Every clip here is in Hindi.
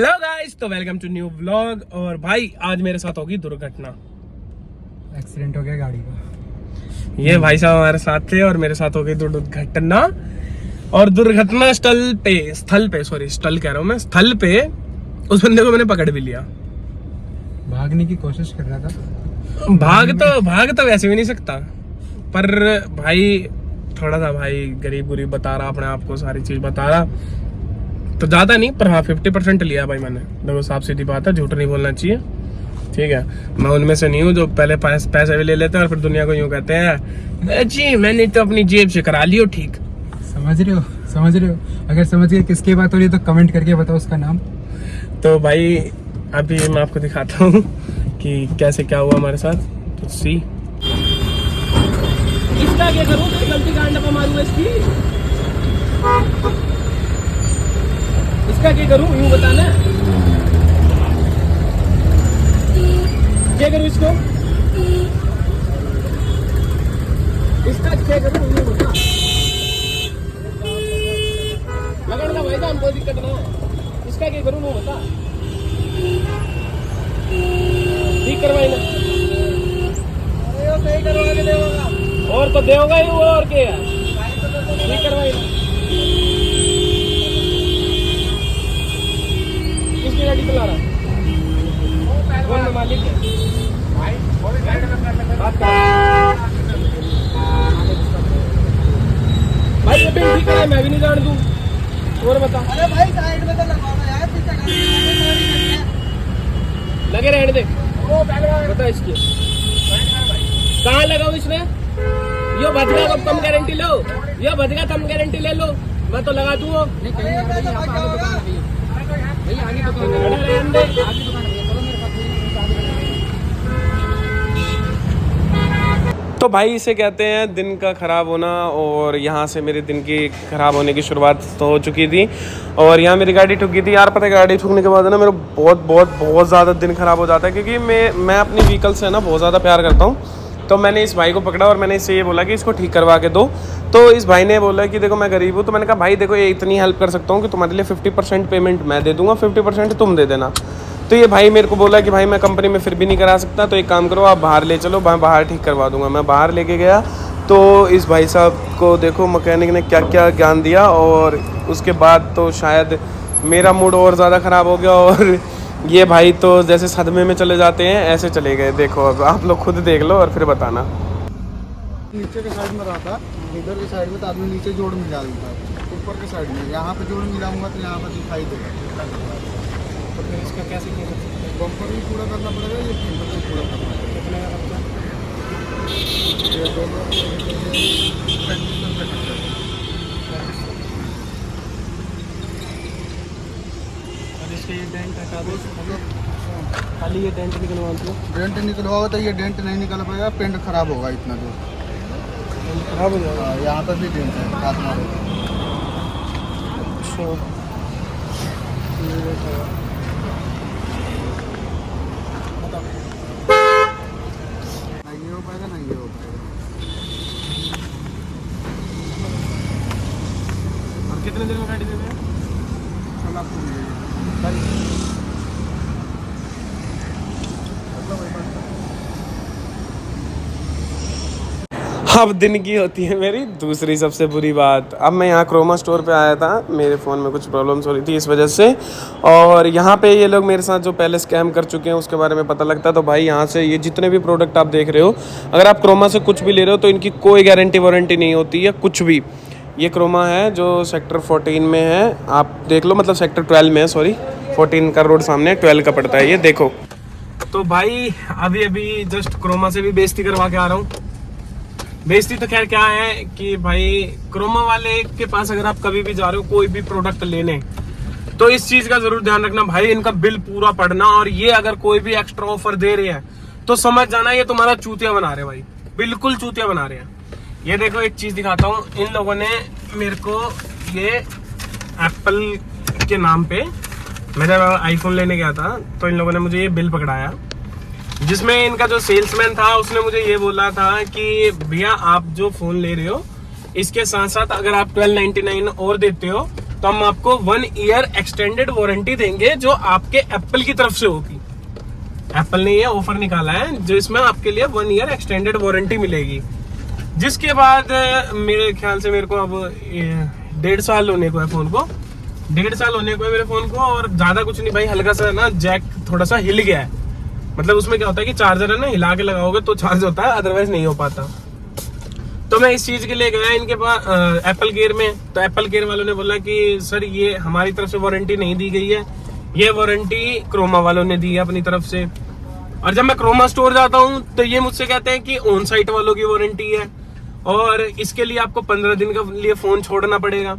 हेलो गाइस, तो वेलकम टू न्यू व्लॉग। और भाई आज मेरे साथ होगी दुर्घटना। एक्सीडेंट हो गया गाड़ी का। ये भाई साहब हमारे साथ थे और मेरे साथ हो गई दुर्घटना। और दुर्घटना स्थल पे उस बंदे को मैंने पकड़ भी लिया। भागने की कोशिश कर रहा था। भाग तो वैसे भी नहीं सकता, पर भाई थोड़ा सा भाई गरीब बता रहा, अपने आप को सारी चीज बता रहा, तो ज्यादा नहीं पर हाँ 50% लिया भाई मैंने। देखो साफ सीधी बात है, झूठ नहीं बोलना चाहिए, ठीक है। मैं उनमें से नहीं हूँ जो पहले पैसे भी ले लेते हैं और फिर दुनिया को यूँ कहते हैं जी मैंने तो अपनी जेब से करा लियो ठीक। समझ रहे हो? अगर समझ गए किसकी बात हो रही है तो कमेंट करके बताओ उसका नाम। तो भाई अभी मैं आपको दिखाता हूँ कि कैसे क्या हुआ हमारे साथ। तो सी इसका क्या करूँ, गलती कांड पर मारूंगा इसका क्या करूँ, यूँ बताना क्या करूँ इसको, इसका क्या करूँ यूँ बता। लगन का भाई था, हमको दिक्कत ना है। इसका क्या करूँ वो बता, ठीक करवाई ना। अरे वो सही करवा के देगा और तो देगा ही वो, और क्या है ठीक करवाई ना। किसकी गाड़ी चला रहा कौन मालिक है बात कर भाई, ये भी ठीक है मैं भी नहीं जान दूं। और बता। अरे भाई साइड में तो लगाओ यार, लगे रहने दे। बता इसकी कहाँ लगाओ इसने, यो भजगा को कम गारंटी लो, यो भजगा कम गारंटी ले लो, मैं तो लगा दूँ। तो भाई इसे कहते हैं दिन का ख़राब होना। और यहाँ से मेरे दिन की ख़राब होने की शुरुआत तो हो चुकी थी और यहाँ मेरी गाड़ी ठुक गई थी यार। पता है गाड़ी ठुकने के बाद ना मेरा बहुत ज़्यादा दिन ख़राब हो जाता है, क्योंकि मैं अपनी व्हीकल से ना बहुत ज़्यादा प्यार करता हूँ। तो मैंने इस भाई को पकड़ा और मैंने इससे ये बोला कि इसको ठीक करवा के दो। तो इस भाई ने बोला कि देखो मैं गरीब हूँ। तो मैंने कहा भाई देखो ये इतनी हेल्प कर सकता हूँ कि तुम्हारे लिए 50% पेमेंट मैं दे दूँगा, 50% तुम दे देना। तो ये भाई मेरे को बोला कि भाई मैं कंपनी में फिर भी नहीं करा सकता, तो एक काम करो आप बाहर ले चलो, मैं बाहर ठीक करवा दूंगा। मैं बाहर लेके गया तो इस भाई साहब को देखो मैकेनिक ने क्या क्या ज्ञान दिया, और उसके बाद तो शायद मेरा मूड और ज़्यादा ख़राब हो गया। और ये भाई तो जैसे सदमे में चले जाते हैं ऐसे चले गए। देखो अब आप लोग खुद देख लो और फिर बताना। नीचे के साइड में रहा था, इधर के साइड में तो आदमी नीचे जोड़ मिला देता है, ऊपर के साइड में यहाँ पे जोड़ मिलाऊंगा तो यहाँ पर दिखाई देगा। तो फिर इसका कैसे किया सकते हैं? बम्पर भी पूरा करना पड़ेगा, ये फिल्टर भी पूरा करना पड़ेगा। कितने का खर्चा? ये दोनों 35 का खर्चा है। और इसके ये डेंट हटा दो, खाली ये डेंट निकलवा दो। डेंट निकलवाओ तो ये डेंट नहीं निकल पाएगा, पेंट खराब होगा इतना दूर। खराब हो जाएगा। हाँ, यहाँ पर भी डेंट है, हाथ मारो। अच्छा ये देखो ना ये हो पाएगा ना ये हो पाएगा। और कितने दिन में गाड़ी दे दें? कल आपको मिलेगी। अब दिन की होती है मेरी दूसरी सबसे बुरी बात। अब मैं यहाँ क्रोमा स्टोर पे आया था, मेरे फ़ोन में कुछ प्रॉब्लम्स हो रही थी इस वजह से। और यहाँ पे ये लोग मेरे साथ जो पहले स्कैम कर चुके हैं उसके बारे में पता लगता है। तो भाई यहाँ से ये जितने भी प्रोडक्ट आप देख रहे हो, अगर आप क्रोमा से कुछ भी ले रहे हो तो इनकी कोई गारंटी वारंटी नहीं होती है कुछ भी। ये क्रोमा है जो सेक्टर 14 में है, आप देख लो, मतलब सेक्टर 12 में है, सॉरी 14 का रोड सामने 12 का पड़ता है, ये देखो। तो भाई अभी जस्ट क्रोमा से भी बेइज्जती करवा के आ रहा हूँ। बेइज्जती तो खैर क्या है कि भाई क्रोमा वाले के पास अगर आप कभी भी जा रहे हो कोई भी प्रोडक्ट लेने, तो इस चीज का जरूर ध्यान रखना भाई, इनका बिल पूरा पढ़ना। और ये अगर कोई भी एक्स्ट्रा ऑफर दे रहे हैं तो समझ जाना ये तुम्हारा चूतिया बना रहे हैं भाई, बिल्कुल चूतिया बना रहे हैं। ये देखो एक चीज दिखाता हूँ, इन लोगों ने मेरे को ये एप्पल के नाम पे, मैं जब आईफोन लेने गया था तो इन लोगों ने मुझे ये बिल पकड़ाया, जिसमें इनका जो सेल्समैन था उसने मुझे ये बोला था कि भैया आप जो फोन ले रहे हो इसके साथ साथ अगर आप 1299 और देते हो तो हम आपको 1 ईयर एक्सटेंडेड वारंटी देंगे जो आपके एप्पल की तरफ से होगी। एप्पल ने ये ऑफर निकाला है जो इसमें आपके लिए 1 ईयर एक्सटेंडेड वारंटी मिलेगी, जिसके बाद मेरे ख्याल से मेरे को अब 1.5 साल होने को है फोन को, 1.5 साल होने को है मेरे फोन को। और ज्यादा कुछ नहीं भाई, हल्का सा ना जैक थोड़ा सा हिल गया है, मतलब उसमें क्या होता है कि चार्जर है ना, हिला के लगाओगे तो चार्ज होता है, अदरवाइज नहीं हो पाता। तो मैं इस चीज के लिए गया इनके पास एप्पल केयर में, तो एप्पल केयर वालों ने बोला कि सर ये हमारी तरफ से वारंटी नहीं दी गई है, ये वारंटी क्रोमा वालों ने दी है अपनी तरफ से। और जब मैं क्रोमा स्टोर जाता हूँ तो ये मुझसे कहते हैं कि ऑन साइट वालों की वारंटी है और इसके लिए आपको 15 दिन का लिए फोन छोड़ना पड़ेगा।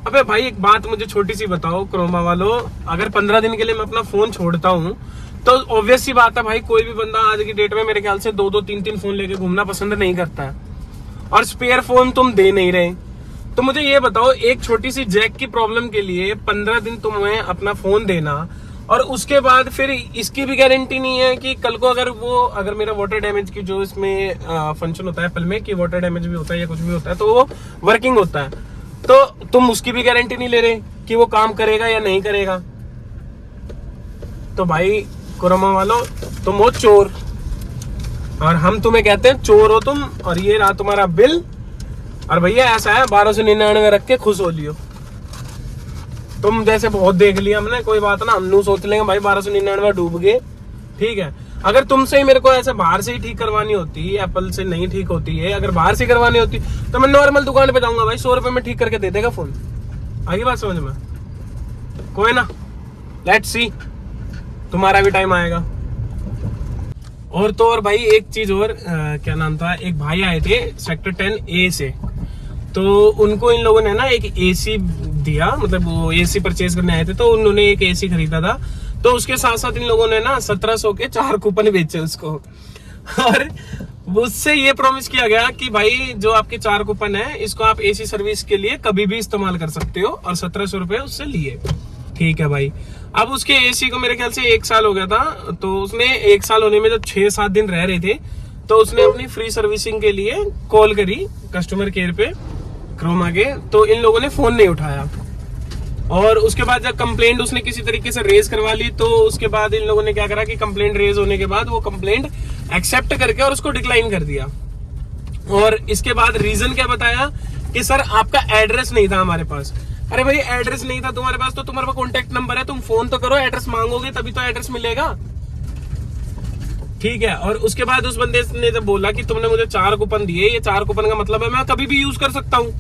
अबे भाई एक बात मुझे छोटी सी बताओ क्रोमा वालों, अगर 15 दिन के लिए मैं अपना फोन छोड़ता हूँ तो ऑब्वियस सी बात है भाई, कोई भी बंदा आज की डेट में मेरे ख्याल से 2-2, 3-3 फोन लेके घूमना पसंद नहीं करता है, और स्पेयर फोन तुम दे नहीं रहे। तो मुझे ये बताओ, एक छोटी सी जैक की प्रॉब्लम के लिए 15 दिन तुम्हें अपना फोन देना, और उसके बाद फिर इसकी भी गारंटी नहीं है कि कल को अगर मेरा वाटर डैमेज की जो इसमें फंक्शन होता है एप्पल में कि वाटर डैमेज भी होता है या कुछ भी होता है तो वो वर्किंग होता है, तो तुम उसकी भी गारंटी नहीं ले रहे कि वो काम करेगा या नहीं करेगा। तो भाई क्रोमा वालों, तुम हो चोर और हम तुम्हें कहते हैं चोर हो तुम, और ये रहा तुम्हारा बिल। और भैया ऐसा है 1299 रख के खुश हो लियो, तुम जैसे बहुत देख लिया हमने, कोई बात ना, हम सोच लेंगे भाई 1299 डूब गए, ठीक है। अगर तुमसे ही मेरे को ऐसे बाहर से ही ठीक करवानी होती, एप्पल से नहीं ठीक होती है, अगर बाहर से करवानी होती तो मैं नॉर्मल दुकान पे जाऊंगा भाई, 100 रुपए में ठीक करके दे देगा फोन। आगे बात समझ में? कोई ना, लेट्स सी, तुम्हारा भी टाइम आएगा। और तो और भाई एक चीज और, क्या नाम था, एक भाई आए थे सेक्टर 10A से, तो उनको इन लोगों ने ना एक एसी दिया, मतलब वो एसी परचेज करने आए थे तो उन्होंने एक एसी खरीदा था, तो उसके साथ साथ इन लोगों ने ना 1700 के 4 कूपन बेचे उसको। और उससे ये प्रॉमिस किया गया कि भाई जो आपके 4 कूपन है इसको आप एसी सर्विस के लिए कभी भी इस्तेमाल कर सकते हो, और 1700 रुपए उससे लिए। ठीक है भाई। अब उसके एसी को मेरे ख्याल से 1 साल हो गया था, तो उसने 1 साल होने में जब 6-7 दिन रह रहे थे तो उसने अपनी फ्री सर्विसिंग के लिए कॉल करी कस्टमर केयर पे क्रोमा के, तो इन लोगों ने फोन नहीं उठाया। और उसके बाद जब कंप्लेंट उसने किसी तरीके से रेज करवा ली, तो उसके बाद इन लोगों ने क्या करा कि कंप्लेंट रेज होने के बाद वो कंप्लेंट एक्सेप्ट करके और उसको डिक्लाइन कर दिया। और इसके बाद रीजन क्या बताया कि सर आपका एड्रेस नहीं था हमारे पास। अरे भाई एड्रेस नहीं था तुम्हारे पास तो तुम्हारे पास कॉन्टेक्ट नंबर है, तुम फोन तो करो, एड्रेस मांगोगे तभी तो एड्रेस मिलेगा, ठीक है। और उसके बाद उस बंदे ने जब बोला कि तुमने मुझे 4 कूपन दिए, ये 4 कूपन का मतलब है मैं कभी भी यूज कर सकता हूँ,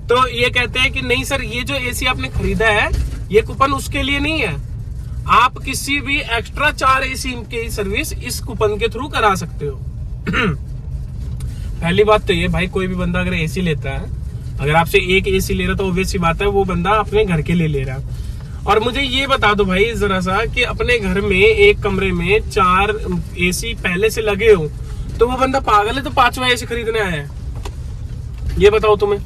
तो ये कहते हैं कि नहीं सर, ये जो एसी आपने खरीदा है ये कूपन उसके लिए नहीं है, आप किसी भी एक्स्ट्रा 4 एसी की सर्विस इस कूपन के थ्रू करा सकते हो। पहली बात तो ये भाई, कोई भी बंदा अगर एसी लेता है, अगर आपसे एक एसी ले रहा तो ऑब्वियस सी बात है वो बंदा अपने घर के लिए ले रहा है। और मुझे ये बता दो भाई जरा सा कि अपने घर में एक कमरे में 4 एसी पहले से लगे हो तो वो बंदा पागल है तो 5वां एसी खरीदने आया है? ये बताओ तुम्हें।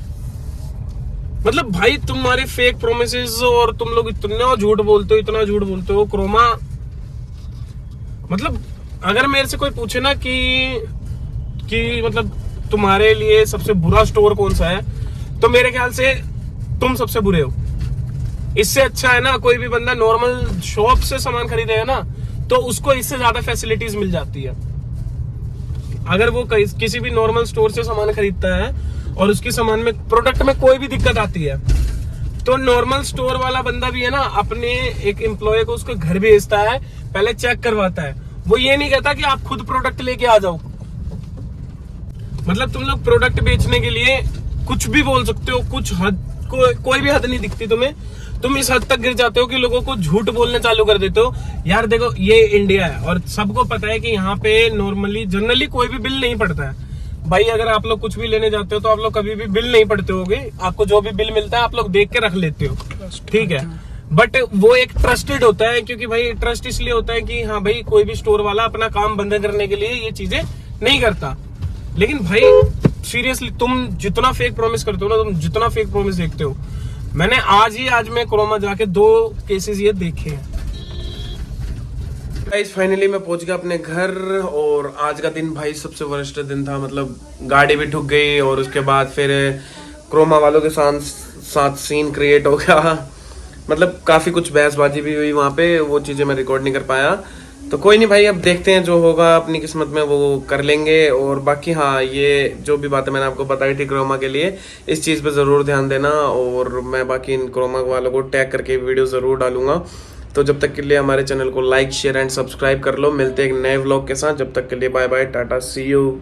मतलब भाई तुम्हारे फेक प्रोमिसेस, और तुम लोग इतना झूठ बोलते हो, इतना झूठ बोलते हो क्रोमा। मतलब अगर मेरे से कोई पूछे ना कि मतलब तुम्हारे लिए सबसे बुरा स्टोर कौन सा है, तो मेरे ख्याल से तुम सबसे बुरे हो। इससे अच्छा है ना कोई भी बंदा नॉर्मल शॉप से सामान खरीदेगा ना तो उसको इससे ज्यादा फैसिलिटीज मिल जाती है। अगर वो किसी भी नॉर्मल स्टोर से सामान खरीदता है और उसके सामान में प्रोडक्ट में कोई भी दिक्कत आती है तो नॉर्मल स्टोर वाला बंदा भी है ना अपने एक एम्प्लॉय को उसको घर भेजता है, पहले चेक करवाता है, वो ये नहीं कहता कि आप खुद प्रोडक्ट लेके आ जाओ। मतलब तुम लोग प्रोडक्ट बेचने के लिए कुछ भी बोल सकते हो, कुछ हद कोई भी हद नहीं दिखती तुम्हें। तुम इस हद तक गिर जाते हो कि लोगों को झूठ बोलने चालू कर देते हो। यार देखो ये इंडिया है और सबको पता है कि यहाँ पे जनरली कोई भी बिल नहीं पड़ता है भाई। अगर आप लोग कुछ भी लेने जाते हो तो आप लोग कभी भी बिल नहीं पढ़ते होगे, आपको जो भी बिल मिलता है आप लोग देख के रख लेते हो, ठीक है। बट वो एक ट्रस्टेड होता है, क्योंकि भाई ट्रस्ट इसलिए होता है कि हाँ भाई कोई भी स्टोर वाला अपना काम बंद करने के लिए ये चीजें नहीं करता। लेकिन भाई सीरियसली तुम जितना फेक प्रॉमिस करते हो ना, तुम जितना फेक प्रॉमिस देखते हो, मैंने आज मैं क्रोमा जाके 2 केसेस ये देखे हैं। गाइस फाइनली मैं पहुंच गया अपने घर, और आज का दिन भाई सबसे वर्स्ट दिन था। मतलब गाड़ी भी ठुक गई और उसके बाद फिर क्रोमा वालों के साथ सीन क्रिएट हो गया, मतलब काफ़ी कुछ बहसबाजी भी हुई वहाँ पे, वो चीज़ें मैं रिकॉर्ड नहीं कर पाया। तो कोई नहीं भाई, अब देखते हैं जो होगा अपनी किस्मत में वो कर लेंगे। और बाकी हाँ, ये जो भी बातें मैंने आपको बताई थी क्रोमा के लिए, इस चीज़ पे ज़रूर ध्यान देना, और मैं बाकी इन क्रोमा वालों को टैग करके वीडियो ज़रूर डालूंगा। तो जब तक के लिए हमारे चैनल को लाइक शेयर एंड सब्सक्राइब कर लो। मिलते हैं एक नए व्लॉग के साथ, जब तक के लिए bye bye, tata, see you.